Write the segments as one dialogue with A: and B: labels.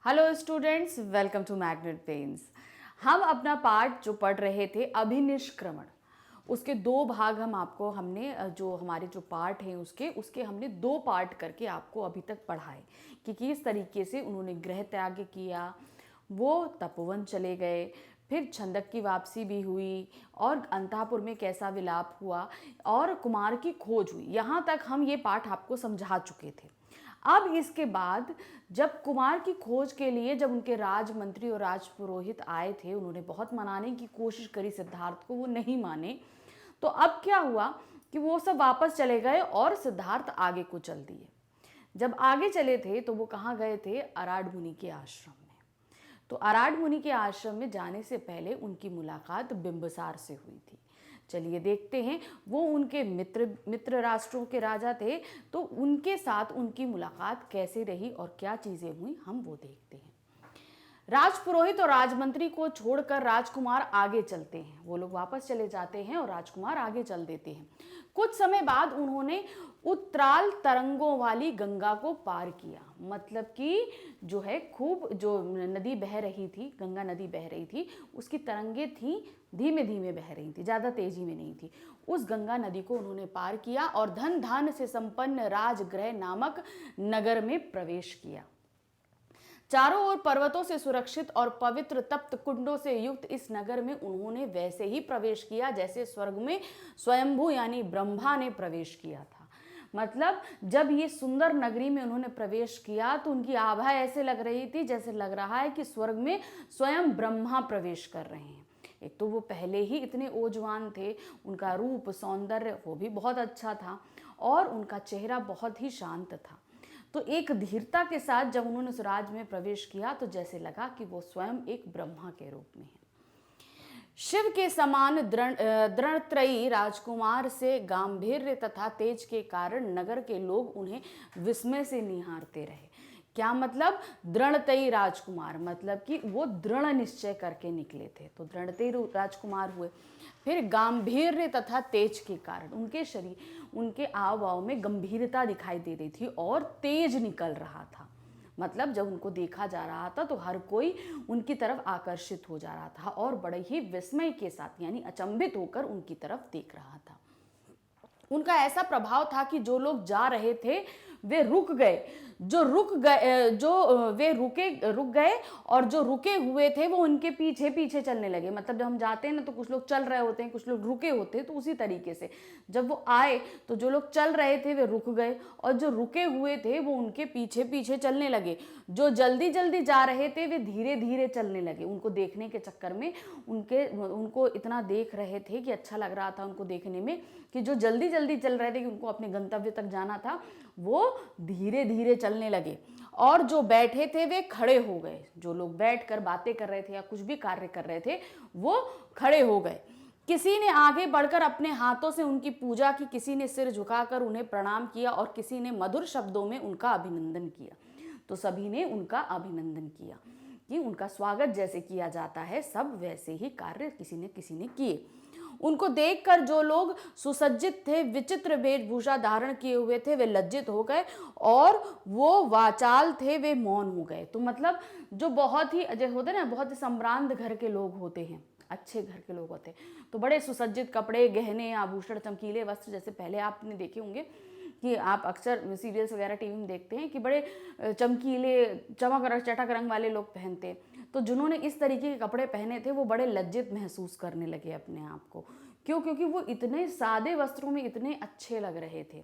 A: Hello students, welcome to magnet pens. हम अपना पाठ जो पढ़ रहे थे अभिनिष्क्रमण, उसके दो भाग हमने जो हमारे जो पार्ट हैं उसके हमने दो पार्ट करके आपको अभी तक पढ़ाए कि किस तरीके से उन्होंने गृह त्याग किया, वो तपोवन चले गए, फिर छंदक की वापसी भी हुई और अंतःपुर में कैसा विलाप हुआ और कुमार की खोज हुई। यहाँ तक हम ये पाठ आपको समझा चुके थे। अब इसके बाद जब कुमार की खोज के लिए जब उनके राजमंत्री और राजपुरोहित आए थे, उन्होंने बहुत मनाने की कोशिश करी सिद्धार्थ को, वो नहीं माने। तो अब क्या हुआ कि वो सब वापस चले गए और सिद्धार्थ आगे को चल दिए। जब आगे चले थे तो वो कहाँ गए थे? अराड मुनि के आश्रम में। तो अराड मुनि के आश्रम में जाने से पहले उनकी मुलाकात बिंबिसार से हुई थी। चलिए देखते हैं, वो उनके मित्र राष्ट्रों के राजा थे, तो उनके साथ उनकी मुलाकात कैसे रही और क्या चीज़ें हुई, हम वो देखते हैं। राजपुरोहित और राजमंत्री को छोड़कर राजकुमार आगे चलते हैं। वो लोग वापस चले जाते हैं और राजकुमार आगे चल देते हैं। कुछ समय बाद उन्होंने उत्तराल तरंगों वाली गंगा को पार किया। मतलब कि जो है खूब जो नदी बह रही थी, गंगा नदी बह रही थी, उसकी तरंगें थी, धीमे धीमे बह रही थी, ज़्यादा तेजी में नहीं थी। उस गंगा नदी को उन्होंने पार किया और धन धान्य से संपन्न राजगृह नामक नगर में प्रवेश किया। चारों ओर पर्वतों से सुरक्षित और पवित्र तप्त कुंडों से युक्त इस नगर में उन्होंने वैसे ही प्रवेश किया जैसे स्वर्ग में स्वयंभू यानी ब्रह्मा ने प्रवेश किया था। मतलब जब ये सुंदर नगरी में उन्होंने प्रवेश किया तो उनकी आभा ऐसे लग रही थी जैसे लग रहा है कि स्वर्ग में स्वयं ब्रह्मा प्रवेश कर रहे हैं। एक तो वो पहले ही इतने ओजवान थे, उनका रूप सौंदर्य वो भी बहुत अच्छा था और उनका चेहरा बहुत ही शांत था। तो एक धीरता के साथ जब उन्होंने उस राज्य में प्रवेश किया तो जैसे लगा कि वो स्वयं एक ब्रह्मा के रूप में है। शिव के समान दृढ़त्रयी राजकुमार से गांभीर्य तथा तेज के कारण नगर के लोग उन्हें विस्मय से निहारते रहे। क्या मतलब? दृढ़तयी राजकुमार, मतलब कि वो दृढ़ निश्चय करके निकले थे, तो दृढ़तयी राजकुमार हुए। फिर गांभीर्य तथा तेज के कारण उनके शरीर, उनके आव भाव में गंभीरता दिखाई दे रही थी और तेज निकल रहा था। मतलब जब उनको देखा जा रहा था तो हर कोई उनकी तरफ आकर्षित हो जा रहा था और बड़े ही विस्मय के साथ यानी अचंभित होकर उनकी तरफ देख रहा था। उनका ऐसा प्रभाव था कि जो लोग जा रहे थे वे रुक गए, रुक गए और जो रुके हुए थे वो उनके पीछे पीछे चलने लगे। मतलब जब हम जाते हैं ना तो कुछ लोग चल रहे होते हैं, कुछ लोग रुके होते हैं, तो उसी तरीके से जब वो आए तो जो लोग चल रहे थे वे रुक गए और जो रुके हुए थे वो उनके पीछे पीछे चलने लगे। जो जल्दी जल्दी जा रहे थे वे धीरे धीरे चलने लगे। उनको देखने के चक्कर में उनको इतना देख रहे थे कि अच्छा लग रहा था उनको देखने में, कि जो जल्दी जल्दी चल रहे थे कि उनको अपने गंतव्य तक जाना था वो धीरे धीरे चलने लगे और जो बैठे थे वे खड़े हो गए। जो लोग बैठकर बातें कर रहे थे या कुछ भी कार्य कर रहे थे वो खड़े हो गए। किसी ने आगे बढ़कर अपने हाथों से उनकी पूजा की, किसी ने सिर झुकाकर उन्हें प्रणाम किया और किसी ने मधुर शब्दों में उनका अभिनंदन किया। तो सभी ने उनका अभिनंदन किया कि उनका स्वागत जैसे किया जाता है, सब वैसे ही कार्य किसी ने किए। उनको देखकर जो लोग सुसज्जित थे, विचित्र वेशभूषा धारण किए हुए थे, वे लज्जित हो गए और वो वाचाल थे, वे मौन हो गए। तो मतलब जो बहुत ही अजय होते ना, बहुत ही सम्रांत घर के लोग होते हैं, अच्छे घर के लोग होते हैं, तो बड़े सुसज्जित कपड़े, गहने, आभूषण, चमकीले वस्त्र, जैसे पहले आपने देखे होंगे कि आप अक्सर सीरियल्स वगैरह टीवी में देखते हैं कि बड़े चमकीले चटक रंग वाले लोग पहनते हैं। तो जिन्होंने इस तरीके के कपड़े पहने थे वो बड़े लज्जित महसूस करने लगे अपने आप को। क्यों? क्योंकि वो इतने सादे वस्त्रों में इतने अच्छे लग रहे थे,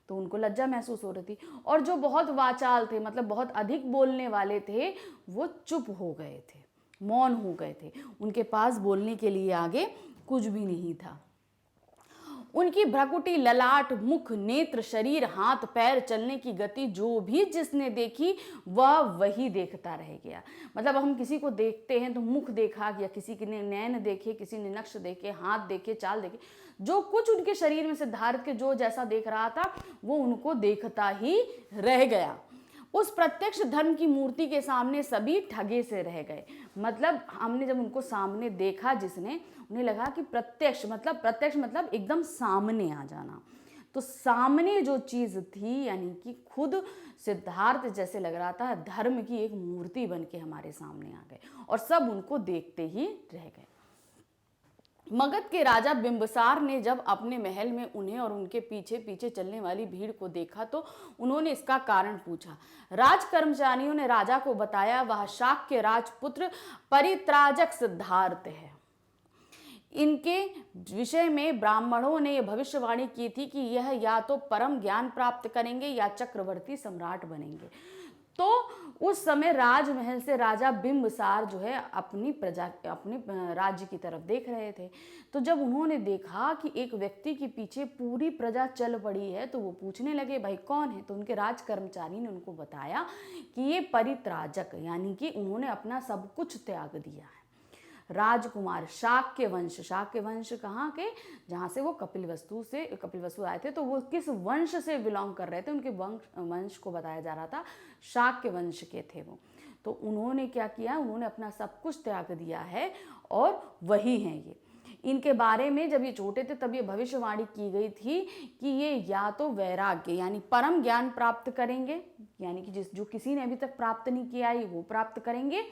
A: तो उनको लज्जा महसूस हो रही थी। और जो बहुत वाचाल थे, मतलब बहुत अधिक बोलने वाले थे, वो चुप हो गए थे, मौन हो गए थे। उनके पास बोलने के लिए आगे कुछ भी नहीं था। उनकी भ्रकुटी, ललाट, मुख, नेत्र, शरीर, हाथ पैर, चलने की गति जो भी जिसने देखी वह वही देखता रह गया। मतलब हम किसी को देखते हैं तो मुख देखा या किसी ने नैन देखे, किसी ने नक्श देखे, हाथ देखे, चाल देखे, जो कुछ उनके शरीर में सिद्धार्थ के जो जैसा देख रहा था वो उनको देखता ही रह गया। उस प्रत्यक्ष धर्म की मूर्ति के सामने सभी ठगे से रह गए। मतलब हमने जब उनको सामने देखा, जिसने, उन्हें लगा कि प्रत्यक्ष मतलब एकदम सामने आ जाना। तो सामने जो चीज़ थी यानी कि खुद सिद्धार्थ जैसे लग रहा था धर्म की एक मूर्ति बन के हमारे सामने आ गए और सब उनको देखते ही रह गए। मगध के राजा बिंबिसार ने जब अपने महल में उन्हें और उनके पीछे पीछे चलने वाली भीड़ को देखा तो उन्होंने इसका कारण पूछा। राज कर्मचारियों ने राजा को बताया, वह शाक्य राजपुत्र परित्राजक सिद्धार्थ है। इनके विषय में ब्राह्मणों ने यह भविष्यवाणी की थी कि यह या तो परम ज्ञान प्राप्त करेंगे या चक्रवर्ती सम्राट बनेंगे। तो उस समय राजमहल से राजा बिंबिसार जो है अपनी राज्य की तरफ देख रहे थे। तो जब उन्होंने देखा कि एक व्यक्ति के पीछे पूरी प्रजा चल पड़ी है तो वो पूछने लगे, भाई कौन है? तो उनके राज कर्मचारी ने उनको बताया कि ये परित्राजक, यानी कि उन्होंने अपना सब कुछ त्याग दिया है। राजकुमार शाक्य वंश कहाँ के? जहाँ से वो कपिलवस्तु आए थे, तो वो किस वंश से बिलोंग कर रहे थे, उनके वंश को बताया जा रहा था, शाक्य वंश के थे वो। तो उन्होंने क्या किया? उन्होंने अपना सब कुछ त्याग दिया है और वही हैं ये। इनके बारे में जब ये छोटे थे तब ये भविष्यवाणी की गई थी कि ये या तो वैराग्य यानी परम ज्ञान प्राप्त करेंगे, यानी कि जो किसी ने अभी तक प्राप्त नहीं किया है वो प्राप्त करेंगे,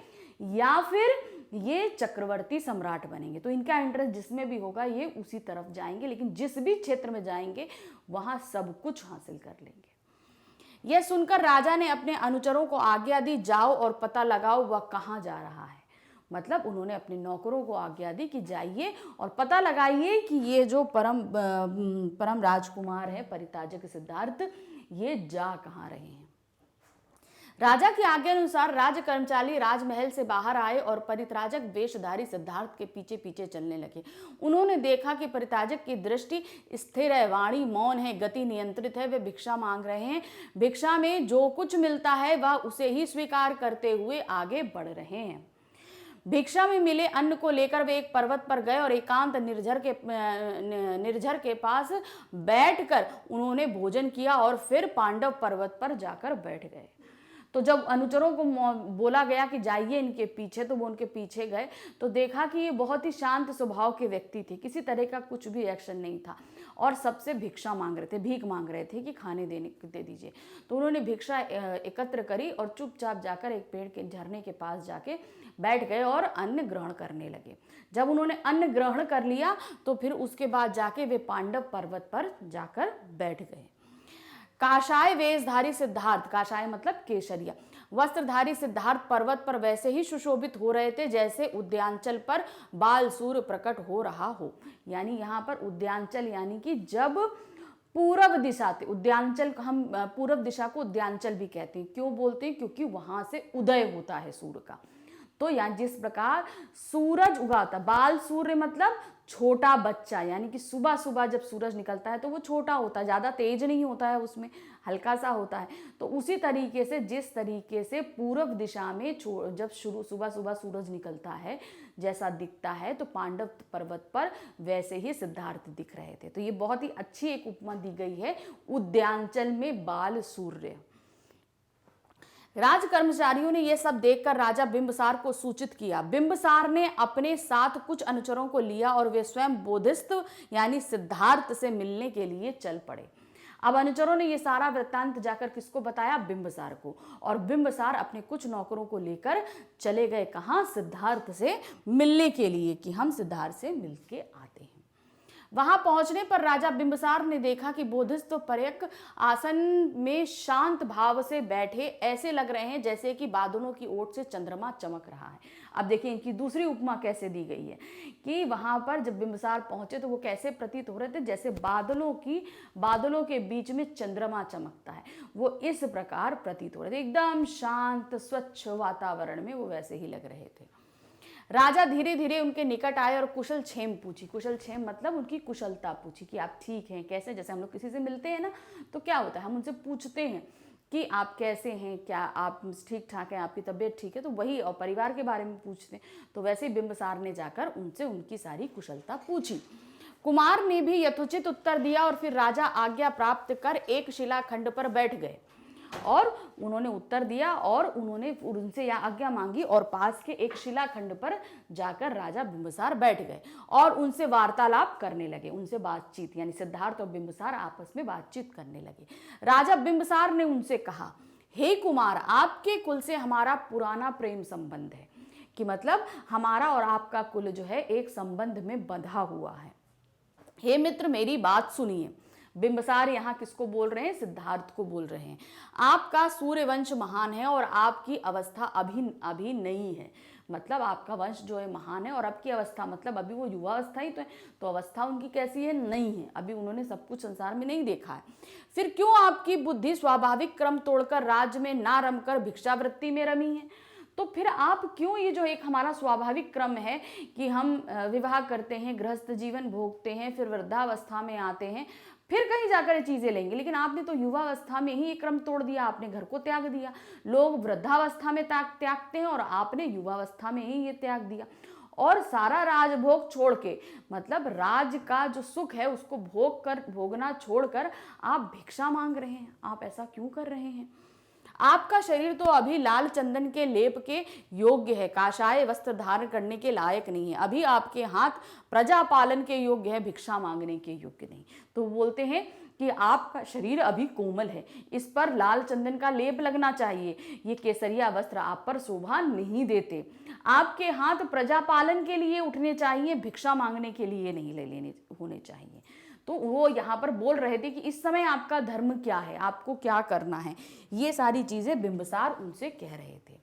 A: या फिर ये चक्रवर्ती सम्राट बनेंगे। तो इनका इंटरेस्ट जिसमें भी होगा ये उसी तरफ जाएंगे, लेकिन जिस भी क्षेत्र में जाएंगे वहां सब कुछ हासिल कर लेंगे। यह सुनकर राजा ने अपने अनुचरों को आज्ञा दी, जाओ और पता लगाओ वह कहाँ जा रहा है। मतलब उन्होंने अपने नौकरों को आज्ञा दी कि जाइए और पता लगाइए कि ये जो परम राजकुमार है परित्राजक सिद्धार्थ, ये जा कहाँ रहे हैं। राजा की आज्ञा अनुसार राज कर्मचारी राजमहल से बाहर आए और परित्राजक वेशधारी सिद्धार्थ के पीछे पीछे चलने लगे। उन्होंने देखा कि परित्राजक की दृष्टि स्थिर है, वाणी मौन है, गति नियंत्रित है, वे भिक्षा मांग रहे हैं। भिक्षा में जो कुछ मिलता है वह उसे ही स्वीकार करते हुए आगे बढ़ रहे हैं। भिक्षा में मिले अन्न को लेकर वे एक पर्वत पर गए और एकांत निर्झर के पास बैठकर उन्होंने भोजन किया और फिर पांडव पर्वत पर जाकर बैठ गए। तो जब अनुचरों को बोला गया कि जाइए इनके पीछे, तो वो उनके पीछे गए तो देखा कि ये बहुत ही शांत स्वभाव के व्यक्ति थे, किसी तरह का कुछ भी एक्शन नहीं था और सबसे भिक्षा मांग रहे थे, भीख मांग रहे थे कि खाने दे दीजिए। तो उन्होंने भिक्षा एकत्र करी और चुपचाप जाकर एक पेड़ के झरने के पास जाके बैठ गए और अन्न ग्रहण करने लगे। जब उन्होंने अन्न ग्रहण कर लिया तो फिर उसके बाद जाके वे पांडव पर्वत पर जाकर बैठ गए। काषाय वेशधारी सिद्धार्थ, काषाय मतलब केसरिया वस्त्रधारी सिद्धार्थ पर्वत पर वैसे ही सुशोभित हो रहे थे जैसे उद्यांचल पर बाल सूर्य प्रकट हो रहा हो। यानी यहाँ पर उद्यांचल यानी कि जब पूर्व दिशा थे, उद्यांचल हम पूर्व दिशा को उद्यांचल भी कहते हैं। क्यों बोलते हैं? क्योंकि वहां से उदय होता है सूर्य का। तो यहाँ जिस प्रकार सूरज उगाता, बाल सूर्य मतलब छोटा बच्चा, यानी कि सुबह सुबह जब सूरज निकलता है तो वो छोटा होता है, ज़्यादा तेज नहीं होता है, उसमें हल्का सा होता है। तो उसी तरीके से जिस तरीके से पूर्व दिशा में जब सुबह सुबह सूरज निकलता है जैसा दिखता है, तो पांडव पर्वत पर वैसे ही सिद्धार्थ दिख रहे थे। तो ये बहुत ही अच्छी एक उपमा दी गई है, उद्यांचल में बाल सूर्य। राज कर्मचारियों ने यह सब देखकर राजा बिंबिसार को सूचित किया। बिंबिसार ने अपने साथ कुछ अनुचरों को लिया और वे स्वयं बोधिस्थ यानी सिद्धार्थ से मिलने के लिए चल पड़े। अब अनुचरों ने यह सारा वृत्तांत जाकर किसको बताया? बिंबिसार को। और बिंबिसार अपने कुछ नौकरों को लेकर चले गए कहाँ? सिद्धार्थ से मिलने के लिए, कि हम सिद्धार्थ से मिलके आते हैं। वहां पहुंचने पर राजा बिंबिसार ने देखा कि बोधिस्त्व पर्यक आसन में शांत भाव से बैठे ऐसे लग रहे हैं जैसे कि बादलों की ओट से चंद्रमा चमक रहा है। अब देखिए इनकी दूसरी उपमा कैसे दी गई है कि वहां पर जब बिंबिसार पहुंचे तो वो कैसे प्रतीत हो रहे थे? जैसे बादलों के बीच में चंद्रमा चमकता है, वो इस प्रकार प्रतीत हो रहे थे। एकदम शांत स्वच्छ वातावरण में वो वैसे ही लग रहे थे। राजा धीरे धीरे उनके निकट आए और कुशल क्षेम पूछी। कुशल क्षेम मतलब उनकी कुशलता पूछी कि आप ठीक हैं, कैसे? जैसे हम लोग किसी से मिलते हैं ना तो क्या होता है, हम उनसे पूछते हैं कि आप कैसे हैं, क्या आप ठीक ठाक हैं, आपकी तबीयत ठीक है, तो वही, और परिवार के बारे में पूछते हैं। तो वैसे ही बिंबिसार ने जाकर उनसे उनकी सारी कुशलता पूछी। कुमार ने भी यथोचित उत्तर दिया और फिर राजा आज्ञा प्राप्त कर एक शिलाखंड पर बैठ गए। और उन्होंने उत्तर दिया और उन्होंने उनसे यह आज्ञा मांगी और पास के एक शिलाखंड पर जाकर राजा बिंबिसार बैठ गए और उनसे वार्तालाप करने लगे, उनसे बातचीत, यानी सिद्धार्थ और बिंबिसार आपस में बातचीत करने लगे। राजा बिंबिसार ने उनसे कहा, हे कुमार, आपके कुल से हमारा पुराना प्रेम संबंध है, कि मतलब हमारा और आपका कुल जो है एक संबंध में बंधा हुआ है। हे मित्र, मेरी बात सुनिए। बिंबिसार यहाँ किसको बोल रहे हैं? सिद्धार्थ को बोल रहे हैं। आपका सूर्यवंश महान है और आपकी अवस्था अभी नहीं है, मतलब आपका वंश जो है महान है और आपकी अवस्था मतलब अभी वो युवा अवस्था ही तो है, तो अवस्था उनकी कैसी है? नहीं है, अभी उन्होंने सब कुछ संसार में नहीं देखा है। फिर क्यों आपकी बुद्धि स्वाभाविक क्रम तोड़कर राज्य में ना रमकर भिक्षावृत्ति में रमी है? तो फिर आप क्यों, ये जो एक हमारा स्वाभाविक क्रम है कि हम विवाह करते हैं, गृहस्थ जीवन भोगते हैं, फिर वृद्धावस्था में आते हैं, फिर कहीं जाकर ये चीजें लेंगे, लेकिन आपने तो युवावस्था में ही ये क्रम तोड़ दिया, आपने घर को त्याग दिया। लोग वृद्धावस्था में त्यागते हैं और आपने युवावस्था में ही ये त्याग दिया और सारा राजभोग छोड़ के, मतलब राज का जो सुख है उसको भोगना छोड़कर आप भिक्षा मांग रहे हैं। आप ऐसा क्यों कर रहे हैं? आपका शरीर तो अभी लाल चंदन के लेप के योग्य है, काशाय वस्त्र धारण करने के लायक नहीं है, अभी आपके हाथ प्रजा पालन के योग्य है, भिक्षा मांगने के योग्य नहीं। तो बोलते हैं कि आपका शरीर अभी कोमल है, इस पर लाल चंदन का लेप लगना चाहिए, ये केसरिया वस्त्र आप पर शोभा नहीं देते। आपके हाथ प्रजा पालन के लिए उठने चाहिए, भिक्षा मांगने के लिए नहीं लेने होने चाहिए। तो वो यहाँ पर बोल रहे थे कि इस समय आपका धर्म क्या है, आपको क्या करना है, ये सारी चीजें बिंबिसार उनसे कह रहे थे।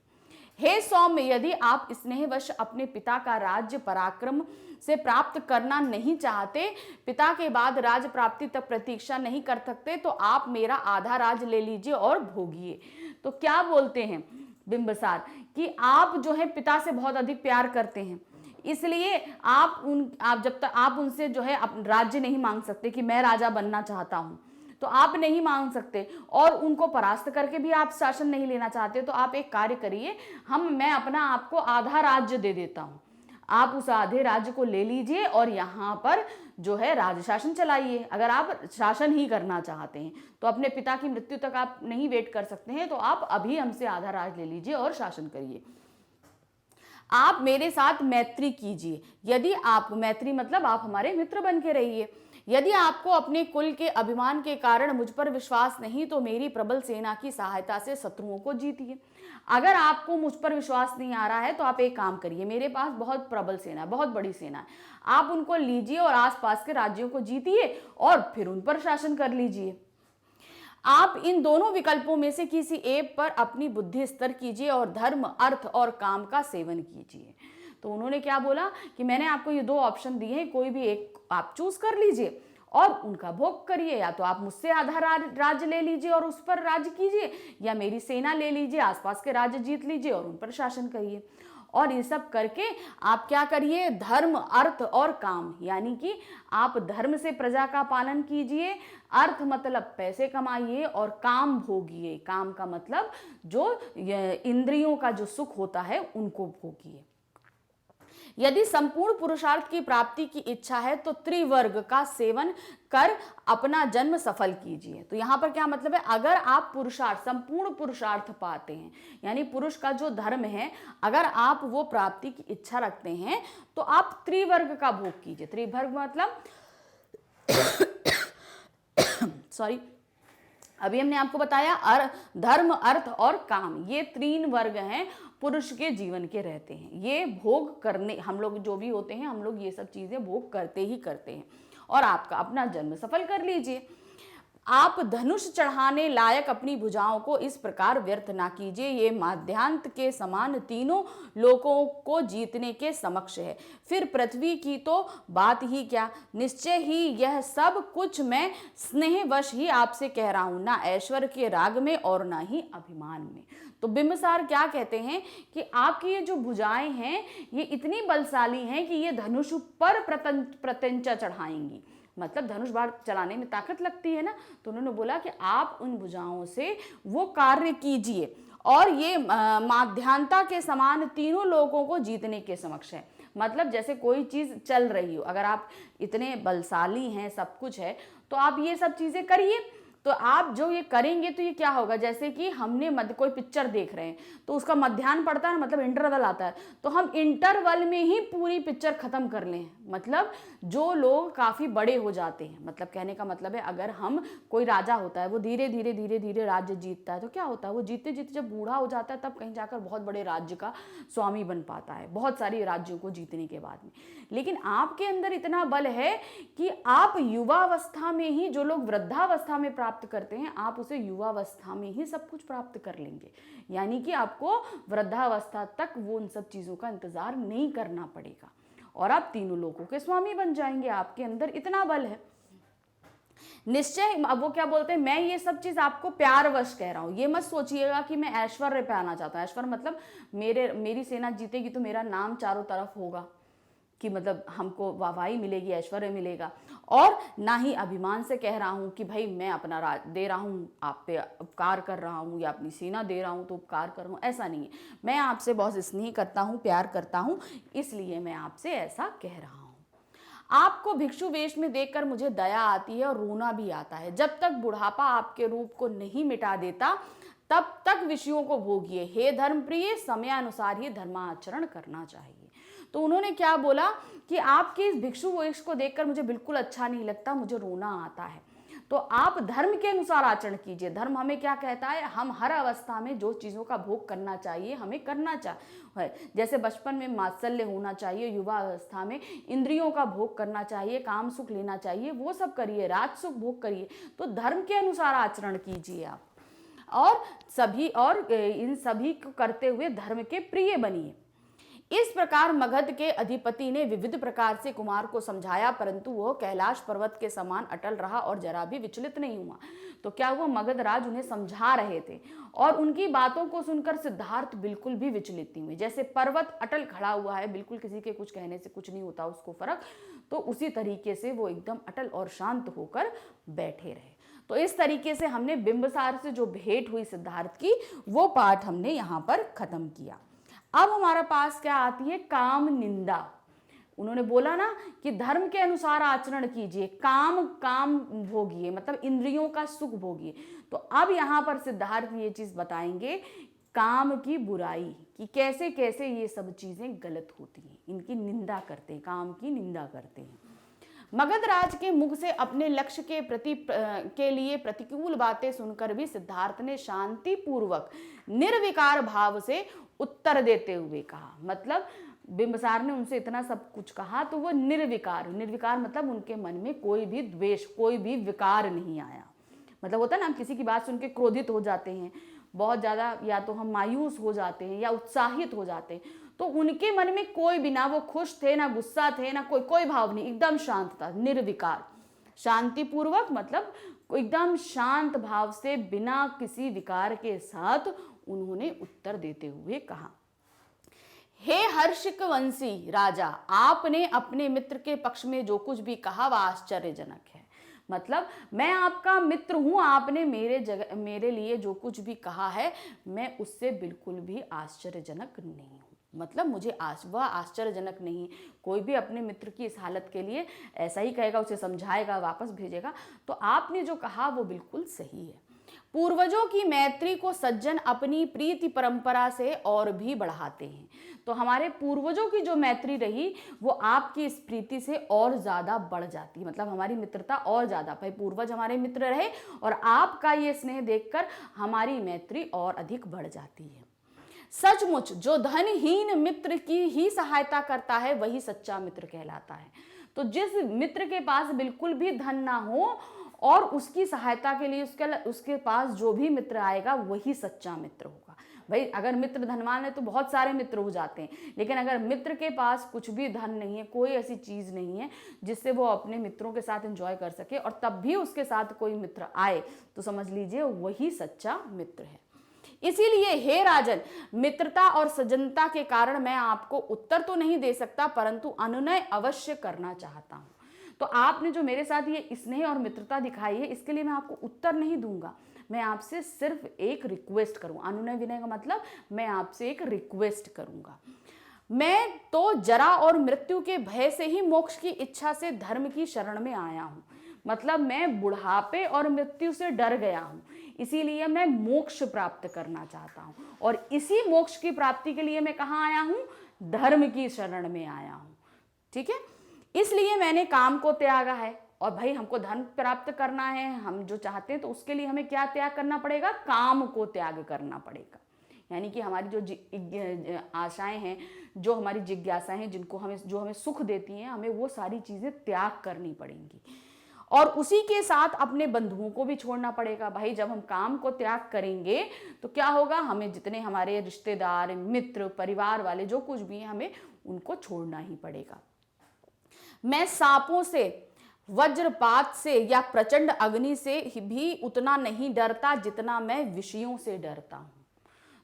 A: हे सौम्य, यदि आप स्नेहवश अपने पिता का राज्य पराक्रम से प्राप्त करना नहीं चाहते, पिता के बाद राज प्राप्ति तक प्रतीक्षा नहीं कर सकते, तो आप मेरा आधा राज ले लीजिए और भोगिए। तो क्या बोलते हैं बिंबिसार कि आप जो है पिता से बहुत अधिक प्यार करते हैं, इसलिए आप जब तक आप उनसे जो है राज्य नहीं मांग सकते कि मैं राजा बनना चाहता हूं, तो आप नहीं मांग सकते और उनको परास्त करके भी आप शासन नहीं लेना चाहते, तो आप एक कार्य करिए, मैं अपना आपको आधा राज्य दे देता हूं, आप उस आधे राज्य को ले लीजिए और यहाँ पर जो है राज शासन चलाइए। अगर आप शासन ही करना चाहते हैं तो अपने पिता की मृत्यु तक आप नहीं वेट कर सकते हैं, तो आप अभी हमसे आधा राज ले लीजिए और शासन करिए। आप मेरे साथ मैत्री कीजिए, यदि आप, मैत्री मतलब आप हमारे मित्र बन के रहिए। यदि आपको अपने कुल के अभिमान के कारण मुझ पर विश्वास नहीं, तो मेरी प्रबल सेना की सहायता से शत्रुओं को जीतिए। अगर आपको मुझ पर विश्वास नहीं आ रहा है तो आप एक काम करिए, मेरे पास बहुत प्रबल सेना है, बहुत बड़ी सेना है, आप उनको लीजिए और आसपास के राज्यों को जीतिए और फिर उन पर शासन कर लीजिए। आप इन दोनों विकल्पों में से किसी एक पर अपनी बुद्धि स्थिर कीजिए और धर्म, अर्थ और काम का सेवन कीजिए। तो उन्होंने क्या बोला कि मैंने आपको ये दो ऑप्शन दिए हैं, कोई भी एक आप चूज कर लीजिए और उनका भोग करिए, या तो आप मुझसे आधा राज्य ले लीजिए और उस पर राज्य कीजिए, या मेरी सेना ले लीजिए, आसपास के राज्य जीत लीजिए और उन पर शासन करिए। और ये सब करके आप क्या करिए, धर्म, अर्थ और काम, यानी कि आप धर्म से प्रजा का पालन कीजिए, अर्थ मतलब पैसे कमाइए और काम भोगिए, काम का मतलब जो इंद्रियों का जो सुख होता है उनको भोगिए। यदि संपूर्ण पुरुषार्थ की प्राप्ति की इच्छा है तो त्रिवर्ग का सेवन कर अपना जन्म सफल कीजिए। तो यहाँ पर क्या मतलब है, अगर आप पुरुषार्थ, संपूर्ण पुरुषार्थ पाते हैं, यानी पुरुष का जो धर्म है, अगर आप वो प्राप्ति की इच्छा रखते हैं तो आप त्रिवर्ग का भोग कीजिए। त्रिवर्ग मतलब सॉरी, अभी हमने आपको बताया धर्म, अर्थ और काम, ये तीन वर्ग हैं पुरुष के जीवन के रहते हैं। ये भोग करने, हम लोग जो भी होते हैं, हम लोग ये सब चीजें भोग करते ही करते हैं और आपका अपना जन्म सफल कर लीजिए। आप धनुष चढ़ाने लायक अपनी भुजाओं को इस प्रकार व्यर्थ ना कीजिए, ये माध्यांत के समान तीनों लोकों को जीतने के समक्ष है। फिर पृथ्वी की तो बात ही क्या, निश्चय ही यह सब कुछ मैं स्नेहवश ही आपसे कह रहा हूं, ना ऐश्वर्य के राग में और ना ही अभिमान में। तो बिंबिसार क्या कहते हैं कि आपकी ये जो भुजाएं हैं ये इतनी बलशाली हैं कि ये धनुष पर प्रत्यंचा चढ़ाएंगी, मतलब धनुष बाण चलाने में ताकत लगती है ना, तो उन्होंने बोला कि आप उन भुजाओं से वो कार्य कीजिए और ये माध्यांता के समान तीनों लोगों को जीतने के समक्ष है। मतलब जैसे कोई चीज चल रही हो, अगर आप इतने बलशाली हैं, सब कुछ है, तो आप ये सब चीजें करिए, तो आप जो ये करेंगे तो ये क्या होगा, जैसे कि हमने कोई पिक्चर देख रहे हैं तो उसका मध्याह्न पड़ता है, मतलब इंटरवल आता है, तो हम इंटरवल में ही पूरी पिक्चर खत्म कर लें। मतलब जो लोग काफी बड़े हो जाते हैं, मतलब कहने का मतलब है अगर हम, कोई राजा होता है वो धीरे धीरे धीरे धीरे राज्य जीतता है, तो क्या होता है वो जीतते जीतते जब बूढ़ा हो जाता है तब कहीं जाकर बहुत बड़े राज्य का स्वामी बन पाता है, बहुत सारी राज्यों को जीतने के बाद में। लेकिन आपके अंदर इतना बल है कि आप युवावस्था में ही, जो लोग वृद्धावस्था में प्राप्त करते हैं, आप उसे युवावस्था में ही सब कुछ प्राप्त कर लेंगे। यानी कि आपको वृद्धावस्था तक वो उन सब चीजों का इंतजार नहीं करना पड़ेगा और आप तीनों लोगों के स्वामी बन जाएंगे। आपके अंदर इतना बल है निश्चय। अब वो क्या बोलते हैं, मैं ये सब चीज आपको प्यारवश कह रहा हूं, ये मत सोचिएगा कि मैं ऐश्वर्य पे आना चाहता हूं। ऐश्वर्य मतलब मेरी सेना जीतेगी तो मेरा नाम चारों तरफ होगा, कि मतलब हमको वाहवाही मिलेगी, ऐश्वर्य मिलेगा। और ना ही अभिमान से कह रहा हूं कि भाई मैं अपना राज दे रहा हूं, आप पे उपकार कर रहा हूं, या अपनी सेना दे रहा हूं तो उपकार कर रहा हूं, ऐसा नहीं है। मैं आपसे बहुत स्नेह करता हूं, प्यार करता हूं, इसलिए मैं आपसे ऐसा कह रहा हूं। आपको भिक्षु वेश में देखकर मुझे दया आती है और रोना भी आता है। जब तक बुढ़ापा आपके रूप को नहीं मिटा देता तब तक विषयों को भोगिए। हे धर्म प्रिय, समयानुसार ही धर्माचरण करना चाहिए। तो उन्होंने क्या बोला कि आपके इस भिक्षु वेश को देखकर मुझे बिल्कुल अच्छा नहीं लगता, मुझे रोना आता है। तो आप धर्म के अनुसार आचरण कीजिए। धर्म हमें क्या कहता है, हम हर अवस्था में जो चीज़ों का भोग करना चाहिए हमें करना चाहिए। जैसे बचपन में मात्सल्य होना चाहिए, युवा अवस्था में इंद्रियों का भोग करना चाहिए, काम सुख लेना चाहिए, वो सब करिए, राज सुख भोग करिए। तो धर्म के अनुसार आचरण कीजिए आप, और इन सभी को करते हुए धर्म के प्रिय बनिए। इस प्रकार मगध के अधिपति ने विविध प्रकार से कुमार को समझाया, परंतु वह कैलाश पर्वत के समान अटल रहा और जरा भी विचलित नहीं हुआ। तो क्या हुआ, मगध राज उन्हें समझा रहे थे और उनकी बातों को सुनकर सिद्धार्थ बिल्कुल भी विचलित नहीं हुए। जैसे पर्वत अटल खड़ा हुआ है, बिल्कुल किसी के कुछ कहने से कुछ नहीं होता उसको फर्क, तो उसी तरीके से वो एकदम अटल और शांत होकर बैठे रहे। तो इस तरीके से हमने बिंबिसार से जो भेंट हुई सिद्धार्थ की, वो पाठ हमने यहाँ पर खत्म किया। अब हमारे पास क्या आती है, काम निंदा। उन्होंने बोला ना कि धर्म के अनुसार आचरण कीजिए, काम भोगिए, मतलब इंद्रियों का सुख भोगिए। तो अब यहाँ पर सिद्धार्थ ये चीज बताएंगे काम की बुराई, कि कैसे कैसे ये सब चीजें गलत होती हैं, इनकी निंदा करते हैं, काम की निंदा करते हैं। मगध राज के मुख से अपने लक्ष्य के लिए प्रतिकूल बातें सुनकर भी सिद्धार्थ ने शांति पूर्वक निर्विकार भाव से उत्तर देते हुए कहा। मतलब बिंबिसार ने उनसे इतना सब कुछ कहा तो वो निर्विकार मतलब उनके मन में कोई भी द्वेष, कोई भी विकार नहीं आया। मतलब होता है ना, हम किसी की बात सुन के क्रोधित हो जाते हैं बहुत ज्यादा, या तो हम मायूस हो जाते हैं या उत्साहित हो जाते हैं, तो उनके मन में कोई भी, ना वो खुश थे ना गुस्सा थे ना कोई भाव नहीं, एकदम शांत था, निर्विकार, शांतिपूर्वक, मतलब एकदम शांत भाव से बिना किसी विकार के साथ उन्होंने उत्तर देते हुए कहा, हे हर्षिक वंशी राजा, आपने अपने मित्र के पक्ष में जो कुछ भी कहा वह आश्चर्यजनक है। मतलब मैं आपका मित्र हूं, आपने मेरे लिए जो कुछ भी कहा है मैं उससे बिल्कुल भी आश्चर्यजनक नहीं हूं। मतलब मुझे वह आश्चर्यजनक नहीं। कोई भी अपने मित्र की इस हालत के लिए ऐसा ही कहेगा, उसे समझाएगा, वापस भेजेगा। तो आपने जो कहा वो बिल्कुल सही है। पूर्वजों की मैत्री को सज्जन अपनी प्रीति परंपरा से और भी बढ़ाते हैं। तो हमारे पूर्वजों की जो मैत्री रही वो आपकी इस प्रीति से और ज्यादा बढ़ जाती है। मतलब हमारी मित्रता और ज्यादा, भाई पूर्वज हमारे मित्र रहे और आपका ये स्नेह देखकर हमारी मैत्री और अधिक बढ़ जाती है। सचमुच जो धनहीन मित्र की ही सहायता करता है वही सच्चा मित्र कहलाता है। तो जिस मित्र के पास बिल्कुल भी धन ना हो और उसकी सहायता के लिए उसके पास जो भी मित्र आएगा वही सच्चा मित्र होगा। भाई अगर मित्र धनवान है तो बहुत सारे मित्र हो जाते हैं, लेकिन अगर मित्र के पास कुछ भी धन नहीं है, कोई ऐसी चीज नहीं है जिससे वो अपने मित्रों के साथ एंजॉय कर सके, और तब भी उसके साथ कोई मित्र आए, तो समझ लीजिए वही सच्चा मित्र है। इसीलिए हे राजन, मित्रता और सज्जनता के कारण मैं आपको उत्तर तो नहीं दे सकता, परंतु अनुनय अवश्य करना चाहता हूं। तो आपने जो मेरे साथ ये स्नेह और मित्रता दिखाई है, इसके लिए मैं आपको उत्तर नहीं दूंगा, मैं आपसे सिर्फ एक रिक्वेस्ट करूँ। अनुनय विनय का मतलब मैं आपसे एक रिक्वेस्ट करूंगा। मैं तो जरा और मृत्यु के भय से ही मोक्ष की इच्छा से धर्म की शरण में आया हूं। मतलब मैं बुढ़ापे और मृत्यु से डर गया हूँ, इसीलिए मैं मोक्ष प्राप्त करना चाहता हूँ। और इसी मोक्ष की प्राप्ति के लिए मैं कहाँ आया हूँ? धर्म की शरण में आया हूँ। ठीक है, इसलिए मैंने काम को त्यागा है। और भाई हमको धर्म प्राप्त करना है, हम जो चाहते हैं, तो उसके लिए हमें क्या त्याग करना पड़ेगा? काम को त्याग करना पड़ेगा। यानी कि हमारी जो आशाएं हैं, जो हमारी जिज्ञासाएं हैं, जो हमें सुख देती हैं, हमें वो सारी चीजें त्याग करनी पड़ेंगी। और उसी के साथ अपने बंधुओं को भी छोड़ना पड़ेगा। भाई जब हम काम को त्याग करेंगे तो क्या होगा? हमें जितने हमारे रिश्तेदार, मित्र, परिवार वाले जो कुछ भी हैं, हमें उनको छोड़ना ही पड़ेगा। मैं सांपों से, वज्रपात से या प्रचंड अग्नि से भी उतना नहीं डरता जितना मैं विषयों से डरता हूं।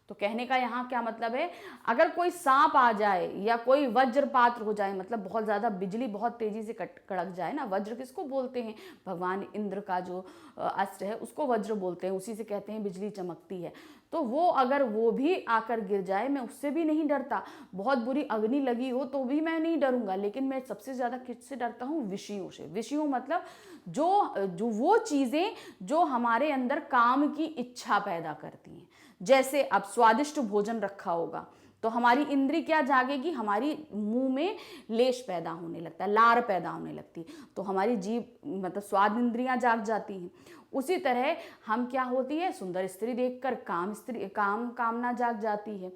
A: तो कहने का यहाँ क्या मतलब है? अगर कोई सांप आ जाए या कोई वज्रपात हो जाए, मतलब बहुत ज़्यादा बिजली बहुत तेज़ी से कड़क जाए ना, वज्र किसको बोलते हैं? भगवान इंद्र का जो अस्त्र है उसको वज्र बोलते हैं, उसी से कहते हैं बिजली चमकती है। तो वो अगर वो भी आकर गिर जाए, मैं उससे भी नहीं डरता। बहुत बुरी अग्नि लगी हो तो भी मैं नहीं डरूंगा, लेकिन मैं सबसे ज़्यादा किससे डरता हूँ? विषयों से। विषयों मतलब जो वो चीज़ें जो हमारे अंदर काम की इच्छा पैदा करती हैं। जैसे अब स्वादिष्ट भोजन रखा होगा तो हमारी इंद्री क्या जागेगी? हमारी मुंह में लेश पैदा होने लगता है, लार पैदा होने लगती, तो हमारी जीभ मतलब स्वाद इंद्रियां जाग जाती हैं। उसी तरह हम क्या होती है? सुंदर स्त्री देखकर कामना जाग जाती है।